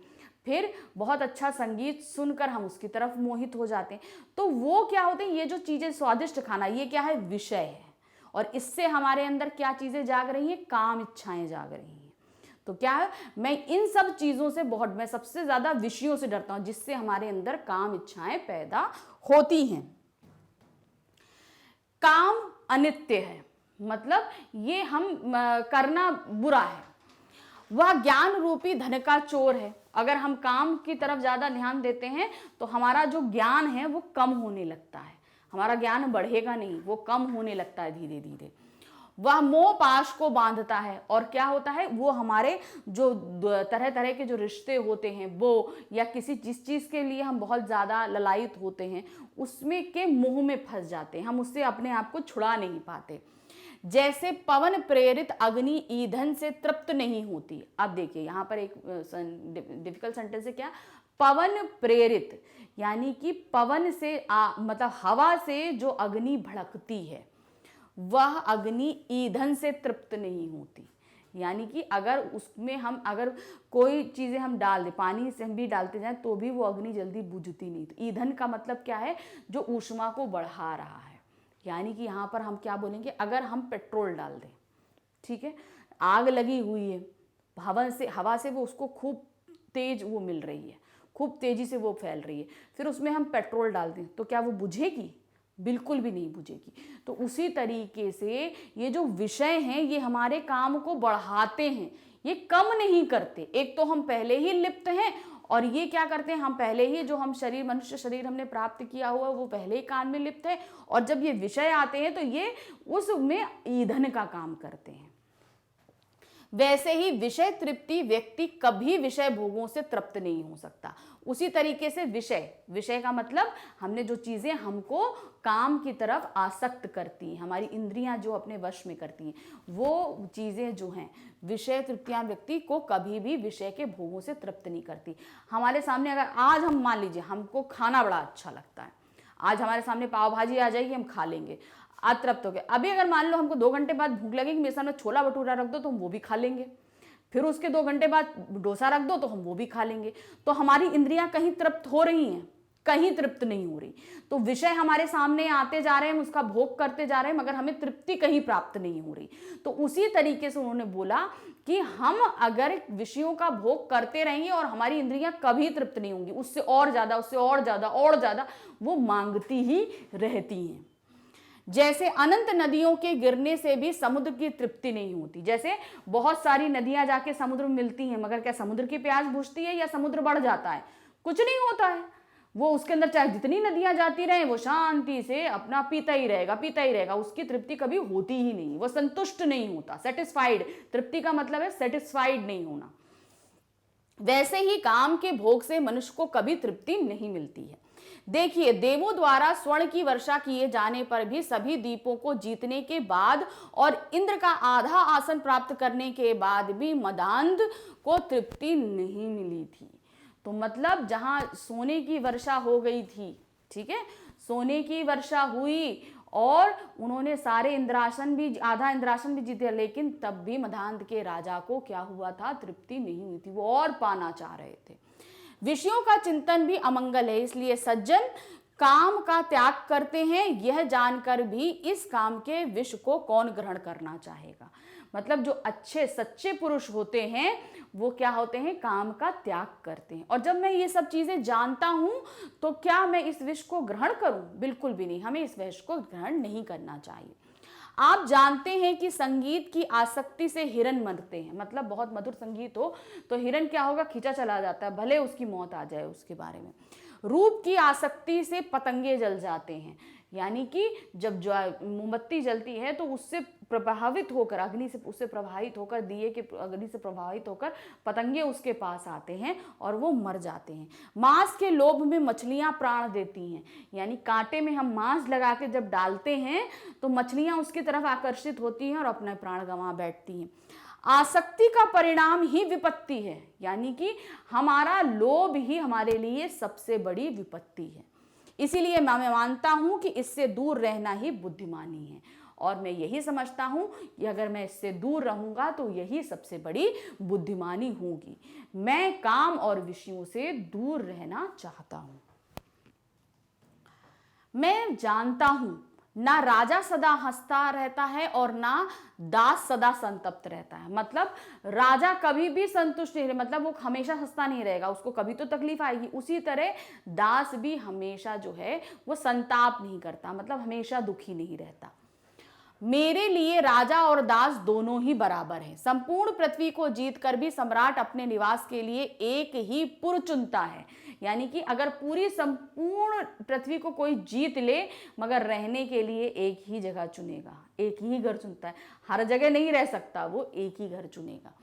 A: फिर बहुत अच्छा संगीत सुनकर हम उसकी तरफ मोहित हो जाते हैं। तो वो क्या होते हैं? ये जो चीजें, स्वादिष्ट खाना, ये क्या है? विषय है। और इससे हमारे अंदर क्या चीजें जाग रही हैं? काम इच्छाएं जाग रही हैं। तो क्या है? मैं इन सब चीजों से मैं सबसे ज्यादा विषयों से डरता हूं, जिससे हमारे अंदर काम इच्छाएं पैदा होती हैं। काम अनित्य है, मतलब ये हम करना बुरा है। वह ज्ञान रूपी धन का चोर है। अगर हम काम की तरफ ज्यादा ध्यान देते हैं तो हमारा जो ज्ञान है वो कम होने लगता है। हमारा ज्ञान बढ़ेगा नहीं, वो कम होने लगता है धीरे धीरे। वह मोह पाश को बांधता है, और क्या होता है? वो हमारे जो तरह तरह के जो रिश्ते होते हैं वो, या जिस चीज़ के लिए हम बहुत ज़्यादा ललायित होते हैं, उसमें के मोह में फंस जाते हैं, हम उससे अपने आप को छुड़ा नहीं पाते। जैसे पवन प्रेरित अग्नि ईंधन से तृप्त नहीं होती। अब देखिए यहाँ पर एक डिफिकल्ट सेंटेंस है। क्या? पवन प्रेरित, यानी कि पवन से मतलब हवा से जो अग्नि भड़कती है, वह अग्नि ईंधन से तृप्त नहीं होती। यानी कि अगर उसमें हम अगर कोई चीज़ें हम डाल दें, पानी से हम भी डालते जाएं, तो भी वो अग्नि जल्दी बुझती नहीं। तो ईंधन का मतलब क्या है? जो ऊष्मा को बढ़ा रहा है। यानी कि यहाँ पर हम क्या बोलेंगे? अगर हम पेट्रोल डाल दें, ठीक है, आग लगी हुई है, हवा से वो उसको खूब तेज वो मिल रही है, खूब तेजी से वो फैल रही है, फिर उसमें हम पेट्रोल डाल दें तो क्या वो बुझेगी? बिल्कुल भी नहीं बुझेगी। तो उसी तरीके से ये जो विषय हैं, ये हमारे काम को बढ़ाते हैं, ये कम नहीं करते। एक तो हम पहले ही लिप्त हैं, और ये क्या करते हैं? हम पहले ही जो हम शरीर, मनुष्य शरीर हमने प्राप्त किया हुआ, वो पहले ही काम में लिप्त है, और जब ये विषय आते हैं तो ये उसमें ईंधन का काम करते हैं। वैसे ही विषय तृप्ति, व्यक्ति कभी विषय भोगों से तृप्त नहीं हो सकता। उसी तरीके से विषय का मतलब हमने जो चीजें हमको काम की तरफ आसक्त करती हैं, हमारी इंद्रियां जो अपने वश में करती हैं, वो चीजें जो हैं विषय तृप्तियां व्यक्ति को कभी भी विषय के भोगों से तृप्त नहीं करती। हमारे सामने अगर आज हम मान लीजिए हमको खाना बड़ा अच्छा लगता है, आज हमारे सामने पाव भाजी आ जाएगी, हम खा लेंगे, अतृप्त हो गए। अभी अगर मान लो हमको 2 घंटे बाद भूख लगेगी, मेरे सामने छोला भटूरा रख दो तो हम वो भी खा लेंगे, फिर उसके 2 घंटे बाद डोसा रख दो तो हम वो भी खा लेंगे। तो हमारी इंद्रियां कहीं तृप्त हो रही हैं, कहीं तृप्त नहीं हो रही। तो विषय हमारे सामने आते जा रहे हैं, हम उसका भोग करते जा रहे हैं, मगर हमें तृप्ति कहीं प्राप्त नहीं हो रही। तो उसी तरीके से उन्होंने बोला कि हम अगर विषयों का भोग करते रहेंगे और हमारी इंद्रियां कभी तृप्त नहीं होंगी, उससे और ज्यादा, उससे और ज्यादा, और ज्यादा वो मांगती ही रहती हैं। जैसे अनंत नदियों के गिरने से भी समुद्र की तृप्ति नहीं होती। जैसे बहुत सारी नदियां जाके समुद्र में मिलती हैं, मगर क्या समुद्र की प्यास बुझती है या समुद्र बढ़ जाता है? कुछ नहीं होता है। वो उसके अंदर चाहे जितनी नदियां जाती रहें, वो शांति से अपना पीता ही रहेगा, उसकी तृप्ति कभी होती ही नहीं, वो संतुष्ट नहीं होता, सेटिस्फाइड। तृप्ति का मतलब है सेटिस्फाइड नहीं होना। वैसे ही काम के भोग से मनुष्य को कभी तृप्ति नहीं मिलती है। देखिए, देवों द्वारा स्वर्ण की वर्षा किए जाने पर भी सभी द्वीपों को जीतने के बाद और इंद्र का आधा आसन प्राप्त करने के बाद भी मदांध को तृप्ति नहीं मिली थी। तो मतलब जहां सोने की वर्षा हो गई थी, ठीक है, सोने की वर्षा हुई और उन्होंने सारे इंद्रासन भी, आधा इंद्रासन भी जीते, लेकिन तब भी मदांध के राजा को क्या हुआ था, तृप्ति नहीं हुई थी, वो और पाना चाह रहे थे। विषयों का चिंतन भी अमंगल है, इसलिए सज्जन काम का त्याग करते हैं, यह जानकर भी इस काम के विष को कौन ग्रहण करना चाहेगा। मतलब जो अच्छे सच्चे पुरुष होते हैं वो क्या होते हैं, काम का त्याग करते हैं। और जब मैं ये सब चीजें जानता हूं तो क्या मैं इस विष को ग्रहण करूं? बिल्कुल भी नहीं, हमें इस विष को ग्रहण नहीं करना चाहिए। आप जानते हैं कि संगीत की आसक्ति से हिरन मरते हैं, मतलब बहुत मधुर संगीत हो तो हिरन क्या होगा, खींचा चला जाता है, भले उसकी मौत आ जाए उसके बारे में। रूप की आसक्ति से पतंगे जल जाते हैं, यानी कि जब जो मोमबत्ती जलती है तो उससे प्रभावित होकर, अग्नि से उससे प्रभावित होकर, दिए के अग्नि से प्रभावित होकर पतंगे उसके पास आते हैं और वो मर जाते हैं। मांस के लोभ में मछलियां प्राण देती हैं, यानी कांटे में हम मांस लगा के जब डालते हैं तो मछलियां उसकी तरफ आकर्षित होती हैं और अपना प्राण गंवा बैठती हैं। आसक्ति का परिणाम ही विपत्ति है, यानी कि हमारा लोभ ही हमारे लिए सबसे बड़ी विपत्ति है। इसीलिए मैं मानता हूं कि इससे दूर रहना ही बुद्धिमानी है, और मैं यही समझता हूं कि अगर मैं इससे दूर रहूंगा तो यही सबसे बड़ी बुद्धिमानी होगी। मैं काम और विषयों से दूर रहना चाहता हूं। मैं जानता हूं ना राजा सदा हंसता रहता है और ना दास सदा संतप्त रहता है। मतलब राजा कभी भी संतुष्ट नहीं रहे, मतलब वो हमेशा हंसता नहीं रहेगा, उसको कभी तो तकलीफ आएगी। उसी तरह दास भी हमेशा जो है वो संताप नहीं करता, मतलब हमेशा दुखी नहीं रहता। मेरे लिए राजा और दास दोनों ही बराबर हैं। संपूर्ण पृथ्वी को जीतकर भी सम्राट अपने निवास के लिए एक ही पुर चुनता है, यानी कि अगर पूरी संपूर्ण पृथ्वी को कोई जीत ले मगर रहने के लिए एक ही जगह चुनेगा, एक ही घर चुनता है, हर जगह नहीं रह सकता, वो एक ही घर चुनेगा।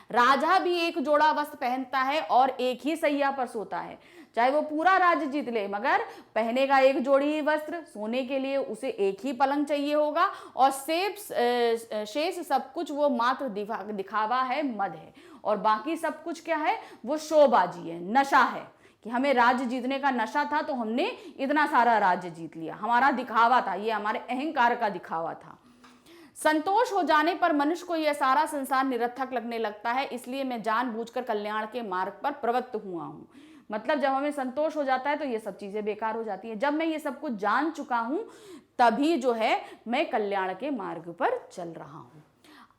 A: राजा भी एक जोड़ा वस्त्र पहनता है और एक ही सैया पर सोता है, चाहे वो पूरा राज्य जीत ले मगर पहनेगा एक जोड़ी ही वस्त्र, सोने के लिए उसे एक ही पलंग चाहिए होगा, और शेष सब कुछ वो मात्र दिखावा है, मद है, और बाकी सब कुछ क्या है, वो शोबाजी है, नशा है कि हमें राज्य जीतने का नशा था तो हमने इतना सारा राज्य जीत लिया, हमारा दिखावा था, ये हमारे अहंकार का दिखावा था। संतोष हो जाने पर मनुष्य को यह सारा संसार निरर्थक लगने लगता है, इसलिए मैं जानबूझकर कल्याण के मार्ग पर प्रवृत्त हुआ हूं। मतलब जब हमें संतोष हो जाता है तो ये सब चीजें बेकार हो जाती है। जब मैं ये सब कुछ जान चुका हूं तभी जो है मैं कल्याण के मार्ग पर चल रहा हूं।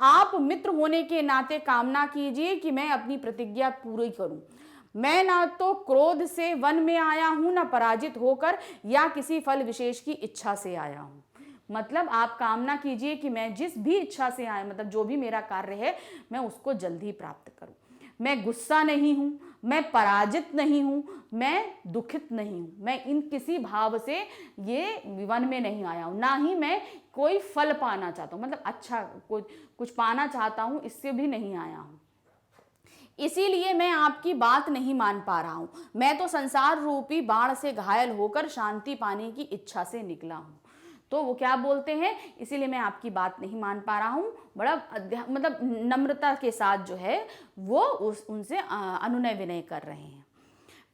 A: आप मित्र होने के नाते कामना कीजिए कि मैं अपनी प्रतिज्ञा पूरी करूं। मैं ना तो क्रोध से वन में आया हूं, ना पराजित होकर या किसी फल विशेष की इच्छा से आया हूं। मतलब आप कामना कीजिए कि मैं जिस भी इच्छा से आया, मतलब जो भी मेरा कार्य है मैं उसको जल्दी प्राप्त करूं। मैं गुस्सा नहीं हूं, मैं पराजित नहीं हूं, मैं दुखित नहीं हूं, मैं इन किसी भाव से ये वन में नहीं आया हूं, ना ही मैं कोई फल पाना चाहता हूं, मतलब अच्छा कुछ पाना चाहता हूं, इससे भी नहीं आया हूं। इसीलिए मैं आपकी बात नहीं मान पा रहा हूं। मैं तो संसार रूपी बाण से घायल होकर शांति पाने की इच्छा से निकला हूं। तो वो क्या बोलते हैं, इसीलिए मैं आपकी बात नहीं मान पा रहा हूँ, बड़ा मतलब नम्रता के साथ जो है वो उनसे अनुनय विनय कर रहे हैं।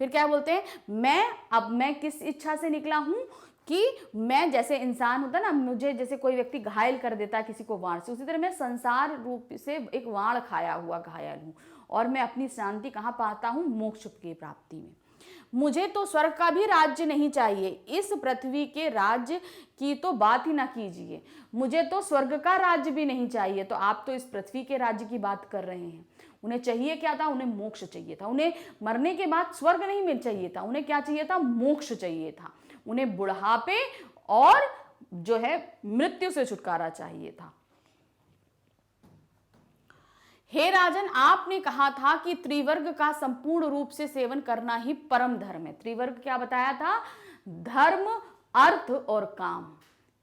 A: फिर क्या बोलते हैं, मैं किस इच्छा से निकला हूँ कि मैं, जैसे इंसान होता है ना, मुझे जैसे कोई व्यक्ति घायल कर देता है किसी को वाण से, उसी तरह मैं संसार रूप से एक वाण खाया हुआ घायल हूँ, और मैं अपनी शांति कहाँ पाता हूँ, मोक्ष की प्राप्ति में। मुझे तो स्वर्ग का भी राज्य नहीं चाहिए, इस पृथ्वी के राज्य की तो बात ही ना कीजिए। मुझे तो स्वर्ग का राज्य भी नहीं चाहिए, तो आप तो इस पृथ्वी के राज्य की बात कर रहे हैं। उन्हें चाहिए क्या था, उन्हें मोक्ष चाहिए था। उन्हें मरने के बाद स्वर्ग नहीं मिल चाहिए था, उन्हें क्या चाहिए था, मोक्ष चाहिए था। उन्हें बुढ़ापे और जो है मृत्यु से छुटकारा चाहिए था। हे राजन, आपने कहा था कि त्रिवर्ग का संपूर्ण रूप से सेवन करना ही परम धर्म है। त्रिवर्ग क्या बताया था, धर्म, अर्थ और काम।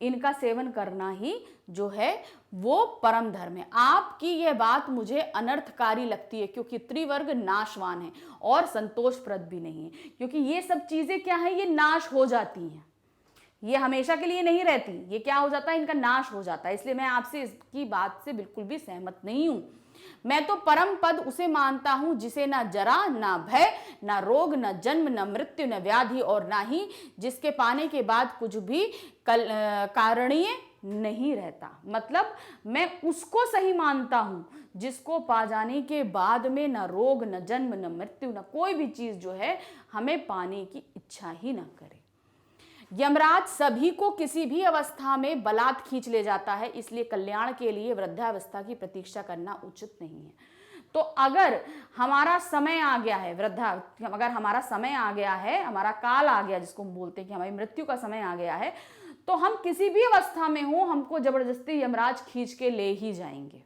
A: इनका सेवन करना ही जो है वो परम धर्म है। आपकी यह बात मुझे अनर्थकारी लगती है, क्योंकि त्रिवर्ग नाशवान है और संतोषप्रद भी नहीं है, क्योंकि ये सब चीजें क्या है, ये नाश हो जाती हैं, ये हमेशा के लिए नहीं रहती, ये क्या हो जाता है, इनका नाश हो जाता है। इसलिए मैं आपसे इसकी बात से बिल्कुल भी सहमत नहीं हूं। मैं तो परम पद उसे मानता हूं जिसे ना जरा, ना भय, ना रोग, ना जन्म, ना मृत्यु, न व्याधि, और ना ही जिसके पाने के बाद कुछ भी कारणीय नहीं रहता। मतलब मैं उसको सही मानता हूं जिसको पा जाने के बाद में न रोग, न जन्म, न मृत्यु, न कोई भी चीज जो है हमें पाने की इच्छा ही ना करे। यमराज सभी को किसी भी अवस्था में बलात् खींच ले जाता है, इसलिए कल्याण के लिए वृद्धावस्था की प्रतीक्षा करना उचित नहीं है। तो अगर हमारा समय आ गया है, अगर हमारा समय आ गया है, हमारा काल आ गया, जिसको हम बोलते हैं कि हमारी मृत्यु का समय आ गया है, तो हम किसी भी अवस्था में हो, हमको जबरदस्ती यमराज खींच के ले ही जाएंगे।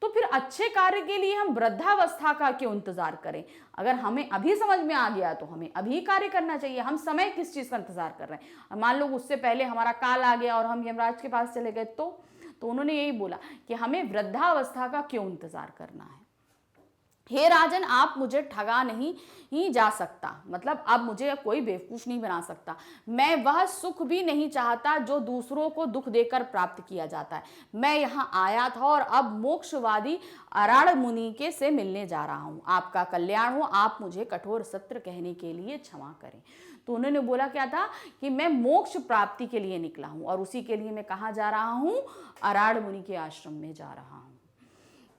A: तो फिर अच्छे कार्य के लिए हम वृद्धावस्था का क्यों इंतजार करें? अगर हमें अभी समझ में आ गया तो हमें अभी कार्य करना चाहिए। हम समय किस चीज का इंतजार कर रहे हैं? मान लो उससे पहले हमारा काल आ गया और हम यमराज के पास चले गए, तो उन्होंने यही बोला कि हमें वृद्धावस्था का क्यों इंतजार करना है। हे राजन, आप मुझे ठगा नहीं ही जा सकता, मतलब अब मुझे कोई बेवकूफ नहीं बना सकता। मैं वह सुख भी नहीं चाहता जो दूसरों को दुख देकर प्राप्त किया जाता है। मैं यहाँ आया था और अब मोक्षवादी अराड़ मुनि के से मिलने जा रहा हूँ। आपका कल्याण हो, आप मुझे कठोर सत्य कहने के लिए क्षमा करें। तो उन्होंने बोला क्या था कि मैं मोक्ष प्राप्ति के लिए निकला हूँ, और उसी के लिए मैं कहाँ जा रहा हूँ? अराड़ मुनि के आश्रम में जा रहा हूँ।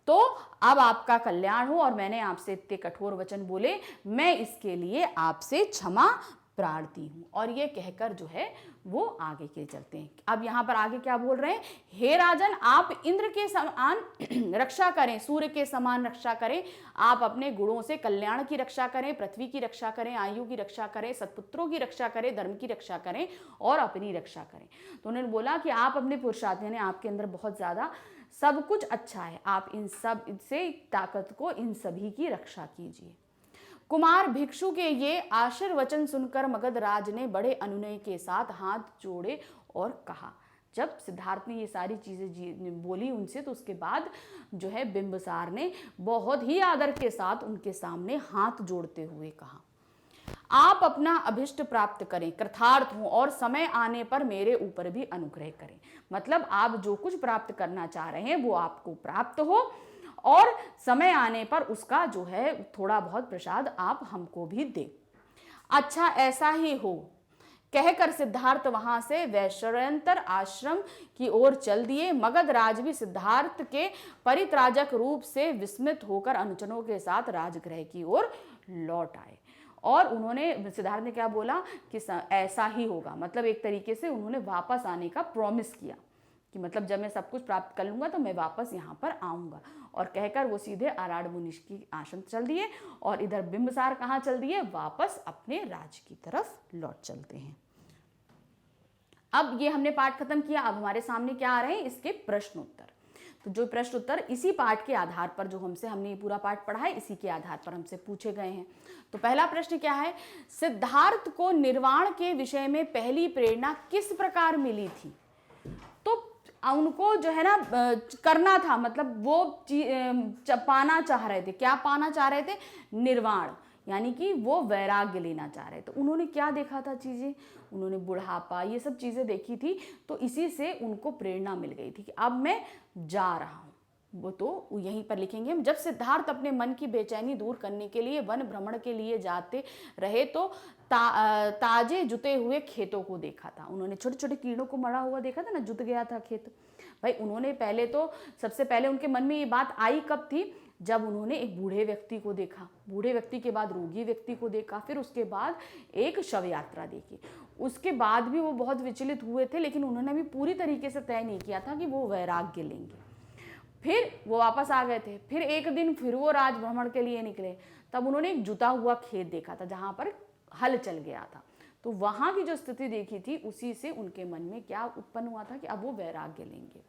A: तो अब आपका कल्याण हो, और मैंने आपसे इतने कठोर वचन बोले, मैं इसके लिए आपसे क्षमा प्रार्थी हूं। और ये कहकर जो है वो आगे के चलते हैं। अब यहां पर आगे क्या बोल रहे हैं? हे राजन, आप इंद्र के समान रक्षा करें, सूर्य के समान रक्षा करें। आप अपने गुणों से कल्याण की रक्षा करें, पृथ्वी की रक्षा करें, आयु की रक्षा करें, सत्पुत्रों की रक्षा करें, धर्म की रक्षा करें और अपनी रक्षा करें। तो उन्होंने बोला कि आप अपने पुरुषार्थ, यानी आपके अंदर बहुत ज्यादा सब कुछ अच्छा है, आप इन सब से ताकत को, इन सभी की रक्षा कीजिए। कुमार भिक्षु के ये आशीर्वचन सुनकर मगध राज ने बड़े अनुनय के साथ हाथ जोड़े और कहा। जब सिद्धार्थ ने ये सारी चीजें बोली उनसे, तो उसके बाद जो है बिंबिसार ने बहुत ही आदर के साथ उनके सामने हाथ जोड़ते हुए कहा, आप अपना अभिष्ट प्राप्त करें, कृतार्थ हो, और समय आने पर मेरे ऊपर भी अनुग्रह करें। मतलब आप जो कुछ प्राप्त करना चाह रहे हैं वो आपको प्राप्त हो, और समय आने पर उसका जो है थोड़ा बहुत प्रसाद आप हमको भी दे। अच्छा, ऐसा ही हो, कहकर सिद्धार्थ वहां से वैश्वयंतर आश्रम की ओर चल दिए। मगध राज भी सिद्धार्थ के परित्राजक रूप से विस्मित होकर अनुचरों के साथ राजगृह की ओर लौट आए। और उन्होंने, सिद्धार्थ ने क्या बोला कि ऐसा ही होगा, मतलब एक तरीके से उन्होंने वापस आने का प्रॉमिस किया कि मतलब जब मैं सब कुछ प्राप्त कर लूंगा तो मैं वापस यहाँ पर आऊंगा। और कहकर वो सीधे अराड़ मुनि की आश्रम चल दिए, और इधर बिंबिसार कहाँ चल दिए? वापस अपने राज्य की तरफ लौट चलते हैं। अब ये हमने पाठ खत्म किया। अब हमारे सामने क्या आ रहे हैं? इसके प्रश्न उत्तर। तो जो प्रश्न उत्तर इसी पाठ के आधार पर, जो हमने ये पूरा पाठ पढ़ा है, इसी के आधार पर हमसे पूछे गए हैं। तो पहला प्रश्न क्या है? सिद्धार्थ को निर्वाण के विषय में पहली प्रेरणा किस प्रकार मिली थी? तो उनको जो है ना करना था, मतलब वो पाना चाह रहे थे। क्या पाना चाह रहे थे? निर्वाण, यानी कि वो वैराग्य लेना चाह रहे थे। तो उन्होंने क्या देखा था चीजें? उन्होंने बुढ़ापा, ये सब चीजें देखी थी, तो इसी से उनको प्रेरणा मिल गई थी कि अब मैं जा रहा हूं। वो तो यहीं पर लिखेंगे हम। जब सिद्धार्थ अपने मन की बेचैनी दूर करने के लिए वन भ्रमण के लिए जाते रहे, तो ताजे जुते हुए खेतों को देखा था। उन्होंने छोटे छोटे कीड़ों को मरा हुआ देखा था ना, जुत गया था खेत। भाई उन्होंने पहले तो, सबसे पहले उनके मन में ये बात आई कब थी? जब उन्होंने एक बूढ़े व्यक्ति को देखा, बूढ़े व्यक्ति के बाद रोगी व्यक्ति को देखा, फिर उसके बाद एक शव यात्रा देखी। उसके बाद भी वो बहुत विचलित हुए थे, लेकिन उन्होंने भी पूरी तरीके से तय नहीं किया था कि वो वैराग्य लेंगे। फिर वो वापस आ गए थे। फिर एक दिन फिर वो राज भ्रमण के लिए निकले, तब उन्होंने एक जुता हुआ खेत देखा था जहां पर हल चल गया था। तो वहां की जो स्थिति देखी थी, उसी से उनके मन में क्या उत्पन्न हुआ था कि अब वो वैराग्य लेंगे।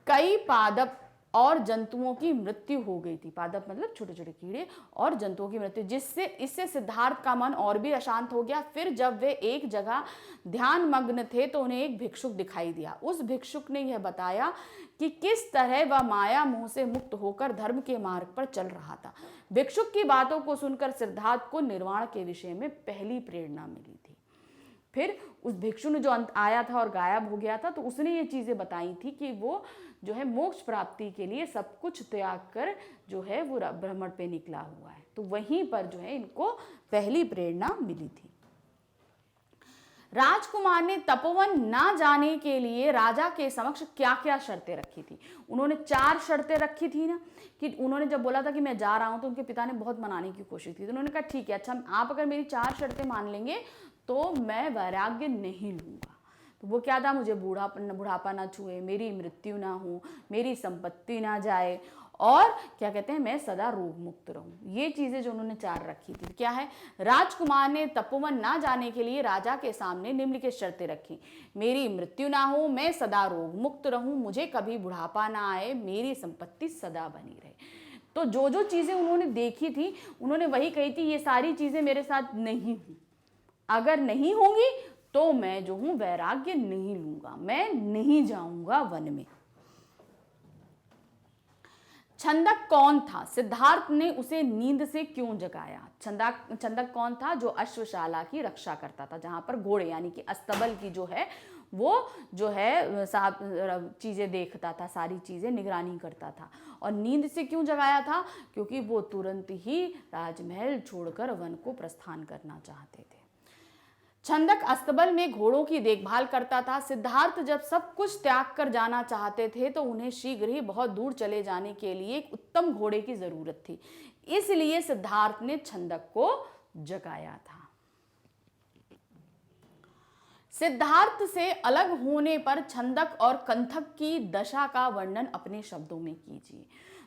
A: कई पादप और जंतुओं की मृत्यु हो गई थी। पादप मतलब छोटे छोटे कीड़े और जंतुओं की मृत्यु, जिससे इससे सिद्धार्थ का मन और भी अशांत हो गया। फिर जब वे एक जगह ध्यान मग्न थे तो उन्हें एक भिक्षुक दिखाई दिया। उस भिक्षुक ने यह बताया कि किस तरह वह माया मोह से मुक्त होकर धर्म के मार्ग पर चल रहा था। भिक्षुक की बातों को सुनकर सिद्धार्थ को निर्वाण के विषय में पहली प्रेरणा मिली थी। फिर उस भिक्षु ने जो अंत आया था और गायब हो गया था, तो उसने ये चीजें बताई थी कि वो जो है मोक्ष प्राप्ति के लिए सब कुछ त्याग कर जो है वो भ्रमण पे निकला हुआ है। तो वहीं पर जो है इनको पहली प्रेरणा मिली थी। राजकुमार ने तपोवन ना जाने के लिए राजा के समक्ष क्या क्या शर्तें रखी थी। उन्होंने 4 शर्तें रखी थी ना, कि उन्होंने जब बोला था कि मैं जा रहा हूं तो उनके पिता ने बहुत मनाने की कोशिश की। तो उन्होंने कहा ठीक है, अच्छा आप अगर मेरी 4 शर्तें मान लेंगे तो मैं वैराग्य नहीं लूंगा। तो वो क्या था, मुझे बुढ़ापा ना छुए, मेरी मृत्यु ना हो, मेरी संपत्ति ना जाए, और क्या कहते हैं मैं सदा रोग मुक्त रहूं। ये चीजें जो उन्होंने 4 रखी थी। क्या है, राजकुमार ने तपोवन ना जाने के लिए राजा के सामने निम्नलिखित शर्तें रखी। मेरी मृत्यु ना हो, मैं सदा रोग मुक्त रहूं, मुझे कभी बुढ़ापा ना आए, मेरी संपत्ति सदा बनी रहे। तो जो जो चीजें उन्होंने देखी थी उन्होंने वही कही थी, ये सारी चीजें मेरे साथ नहीं हुई, अगर नहीं होंगी तो मैं जो हूं वैराग्य नहीं लूंगा, मैं नहीं जाऊंगा वन में। छंदक कौन था? सिद्धार्थ ने उसे नींद से क्यों जगाया? छंदक कौन था? जो अश्वशाला की रक्षा करता था, जहां पर घोड़े यानी कि अस्तबल की जो है वो जो है चीजें देखता था, सारी चीजें निगरानी करता था। और नींद से क्यों जगाया था? क्योंकि वो तुरंत ही राजमहल छोड़कर वन को प्रस्थान करना चाहते थे। छंदक अस्तबल में घोड़ों की देखभाल करता था। सिद्धार्थ जब सब कुछ त्याग कर जाना चाहते थे तो उन्हें शीघ्र ही बहुत दूर चले जाने के लिए एक उत्तम घोड़े की जरूरत थी, इसलिए सिद्धार्थ ने छंदक को जगाया था। सिद्धार्थ से अलग होने पर छंदक और कंथक की दशा का वर्णन अपने शब्दों में कीजिए।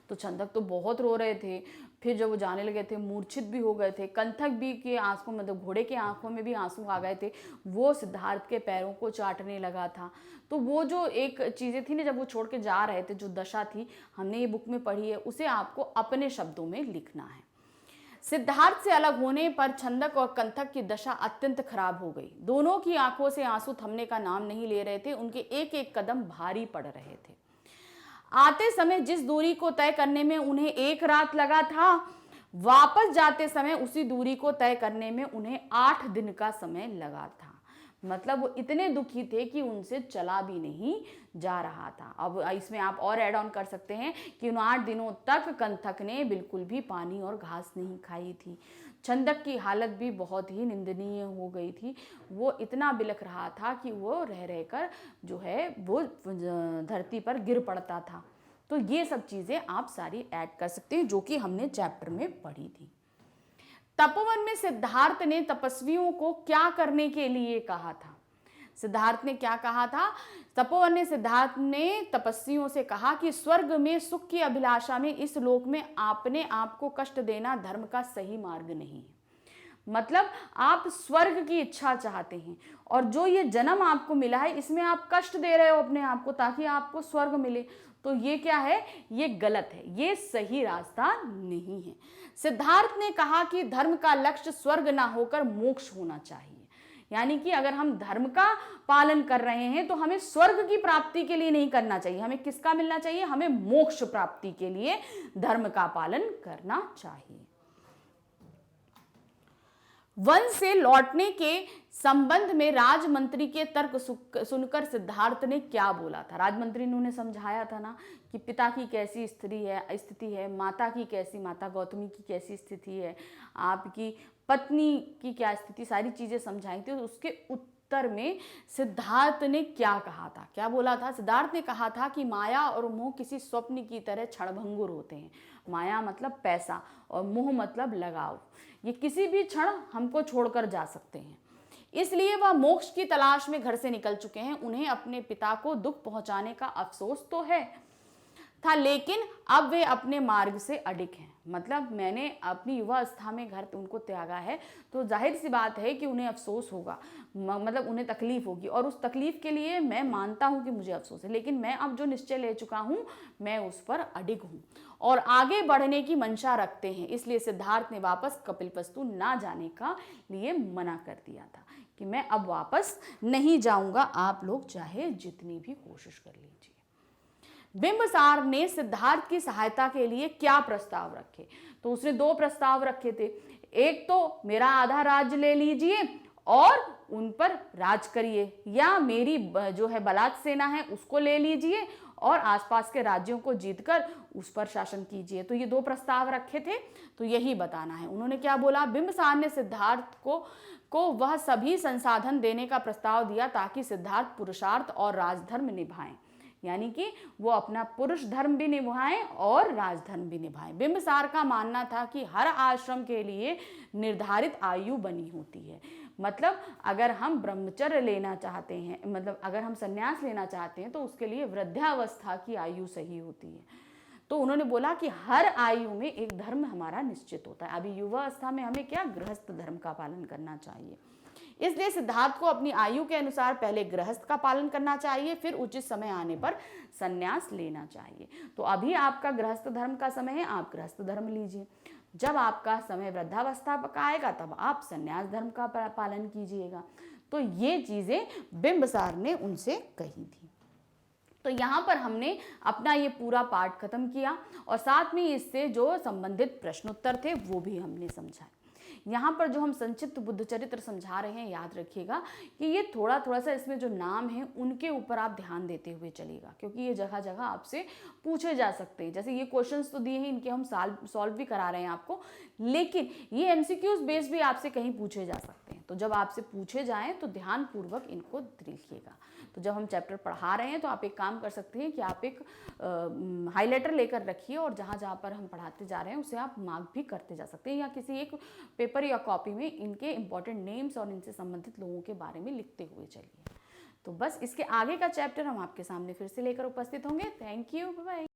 A: तो छंदक तो बहुत रो रहे थे, फिर जब वो जाने लगे थे मूर्छित भी हो गए थे, कंथक भी के आंखों मतलब घोड़े के आंखों में भी आंसू आ गए थे, वो सिद्धार्थ के पैरों को चाटने लगा था। तो वो जो एक चीज़ें थी ना, जब वो छोड़ के जा रहे थे, जो दशा थी हमने ये बुक में पढ़ी है, उसे आपको अपने शब्दों में लिखना है। सिद्धार्थ से अलग होने पर छंदक और कंथक की दशा अत्यंत खराब हो गई। दोनों की आंखों से आंसू थमने का नाम नहीं ले रहे थे, उनके एक एक कदम भारी पड़ रहे थे। आते समय जिस दूरी को तय करने में उन्हें 1 रात लगा था, वापस जाते समय उसी दूरी को तय करने में उन्हें 8 दिन का समय लगा था। मतलब वो इतने दुखी थे कि उनसे चला भी नहीं जा रहा था। अब इसमें आप और ऐड ऑन कर सकते हैं कि उन 8 दिनों तक कंथक ने बिल्कुल भी पानी और घास नहीं खाई थी। छंदक की हालत भी बहुत ही निंदनीय हो गई थी। वो इतना बिलख रहा था कि वो रह रहकर जो है वो धरती पर गिर पड़ता था। तो ये सब चीज़ें आप सारी ऐड कर सकते हैं जो कि हमने चैप्टर में पढ़ी थी। तपोवन में सिद्धार्थ ने तपस्वियों को क्या करने के लिए कहा था? सिद्धार्थ ने क्या कहा था? तपोवन में सिद्धार्थ ने तपस्वियों से कहा कि स्वर्ग में सुख की अभिलाषा में इस लोक में अपने आप को कष्ट देना धर्म का सही मार्ग नहीं है। मतलब आप स्वर्ग की इच्छा चाहते हैं और जो ये जन्म आपको मिला है इसमें आप कष्ट दे रहे हो अपने आप को ताकि आपको स्वर्ग मिले, तो ये क्या है? ये गलत है, ये सही रास्ता नहीं है। सिद्धार्थ ने कहा कि धर्म का लक्ष्य स्वर्ग ना होकर मोक्ष होना चाहिए। यानी कि अगर हम धर्म का पालन कर रहे हैं तो हमें स्वर्ग की प्राप्ति के लिए नहीं करना चाहिए, हमें किसका मिलना चाहिए? हमें मोक्ष प्राप्ति के लिए धर्म का पालन करना चाहिए। वन से लौटने के संबंध में राजमंत्री के तर्क सुनकर सिद्धार्थ ने क्या बोला था? राजमंत्री ने उन्हें समझाया था ना कि पिता की कैसी स्थिति है, माता की कैसी, माता गौतमी की कैसी स्थिति है, आपकी पत्नी की क्या स्थिति, सारी चीजें समझाई थी। उसके उत्तर में सिद्धार्थ ने क्या कहा था, क्या बोला था? सिद्धार्थ ने कहा था कि माया और मोह किसी स्वप्न की तरह क्षणभंगुर होते हैं। माया मतलब पैसा और मोह मतलब लगाव, ये किसी भी क्षण हमको छोड़कर जा सकते हैं। इसलिए वह मोक्ष की तलाश में घर से निकल चुके हैं। उन्हें अपने पिता को दुख पहुंचाने का अफसोस तो है। था, लेकिन अब वे अपने मार्ग से अडिग हैं। मतलब मैंने अपनी युवा अवस्था में घर उनको त्यागा है, तो जाहिर सी बात है कि उन्हें अफसोस होगा, मतलब उन्हें तकलीफ होगी, और उस तकलीफ के लिए मैं मानता हूं कि मुझे अफसोस है, लेकिन मैं अब जो निश्चय ले चुका हूं मैं उस पर अडिग हूं और आगे बढ़ने की मंशा रखते हैं। इसलिए सिद्धार्थ ने वापस कपिलवस्तु ना जाने का लिए मना कर दिया था कि मैं अब वापस नहीं जाऊंगा, आप लोग चाहे जितनी भी कोशिश कर लीजिए। बिंबिसार ने सिद्धार्थ की सहायता के लिए क्या प्रस्ताव रखे? तो उसने दो प्रस्ताव रखे थे। एक तो मेरा आधा राज्य ले लीजिए और उन पर राज करिए, या मेरी जो है बलात् सेना है उसको ले लीजिए और आसपास के राज्यों को जीतकर उस पर शासन कीजिए। तो ये दो प्रस्ताव रखे थे, तो यही बताना है। उन्होंने क्या बोला? बिंबिसार ने सिद्धार्थ को वह सभी संसाधन देने का प्रस्ताव दिया ताकि सिद्धार्थ पुरुषार्थ और राजधर्म निभाएं, यानी कि वो अपना पुरुष धर्म भी निभाएं और राजधर्म भी निभाएं। बिंबिसार का मानना था कि हर आश्रम के लिए निर्धारित आयु बनी होती है। मतलब अगर हम ब्रह्मचर्य लेना चाहते हैं, मतलब अगर हम संन्यास लेना चाहते हैं, तो उसके लिए वृद्धावस्था की आयु सही होती है। तो उन्होंने बोला कि हर आयु में एक धर्म हमारा निश्चित होता है। अभी युवा अवस्था में हमें क्या गृहस्थ धर्म का पालन करना चाहिए। इसलिए सिद्धार्थ को अपनी आयु के अनुसार पहले गृहस्थ का पालन करना चाहिए, फिर उचित समय आने पर संन्यास लेना चाहिए। तो अभी आपका गृहस्थ धर्म का समय है, आप गृहस्थ धर्म लीजिए। जब आपका समय वृद्धावस्था का आएगा तब आप संन्यास धर्म का पालन कीजिएगा। तो ये चीजें बिंबिसार ने उनसे कही थी। तो यहाँ पर हमने अपना ये पूरा पाठ खत्म किया और साथ में इससे जो संबंधित प्रश्नोत्तर थे वो भी हमने समझा। यहाँ पर जो हम संक्षिप्त बुद्ध चरित्र समझा रहे हैं, याद रखिएगा कि ये थोड़ा थोड़ा सा इसमें जो नाम है उनके ऊपर आप ध्यान देते हुए चलिएगा, क्योंकि ये जगह जगह आपसे पूछे जा सकते हैं। जैसे ये क्वेश्चंस तो दिए हैं, इनके हम सॉल्व भी करा रहे हैं आपको, लेकिन ये एमसीक्यूज बेस्ड भी आपसे कहीं पूछे जा सकते हैं। तो जब आपसे पूछे जाएं तो ध्यानपूर्वक इनको लिखिएगा। तो जब हम चैप्टर पढ़ा रहे हैं तो आप एक काम कर सकते हैं कि आप एक हाईलाइटर लेकर रखिए और जहाँ जहाँ पर हम पढ़ाते जा रहे हैं उसे आप मार्क भी करते जा सकते हैं, या किसी एक पेपर या कॉपी में इनके इंपॉर्टेंट नेम्स और इनसे संबंधित लोगों के बारे में लिखते हुए चलिए। तो बस इसके आगे का चैप्टर हम आपके सामने फिर से लेकर उपस्थित होंगे। Thank you, bye.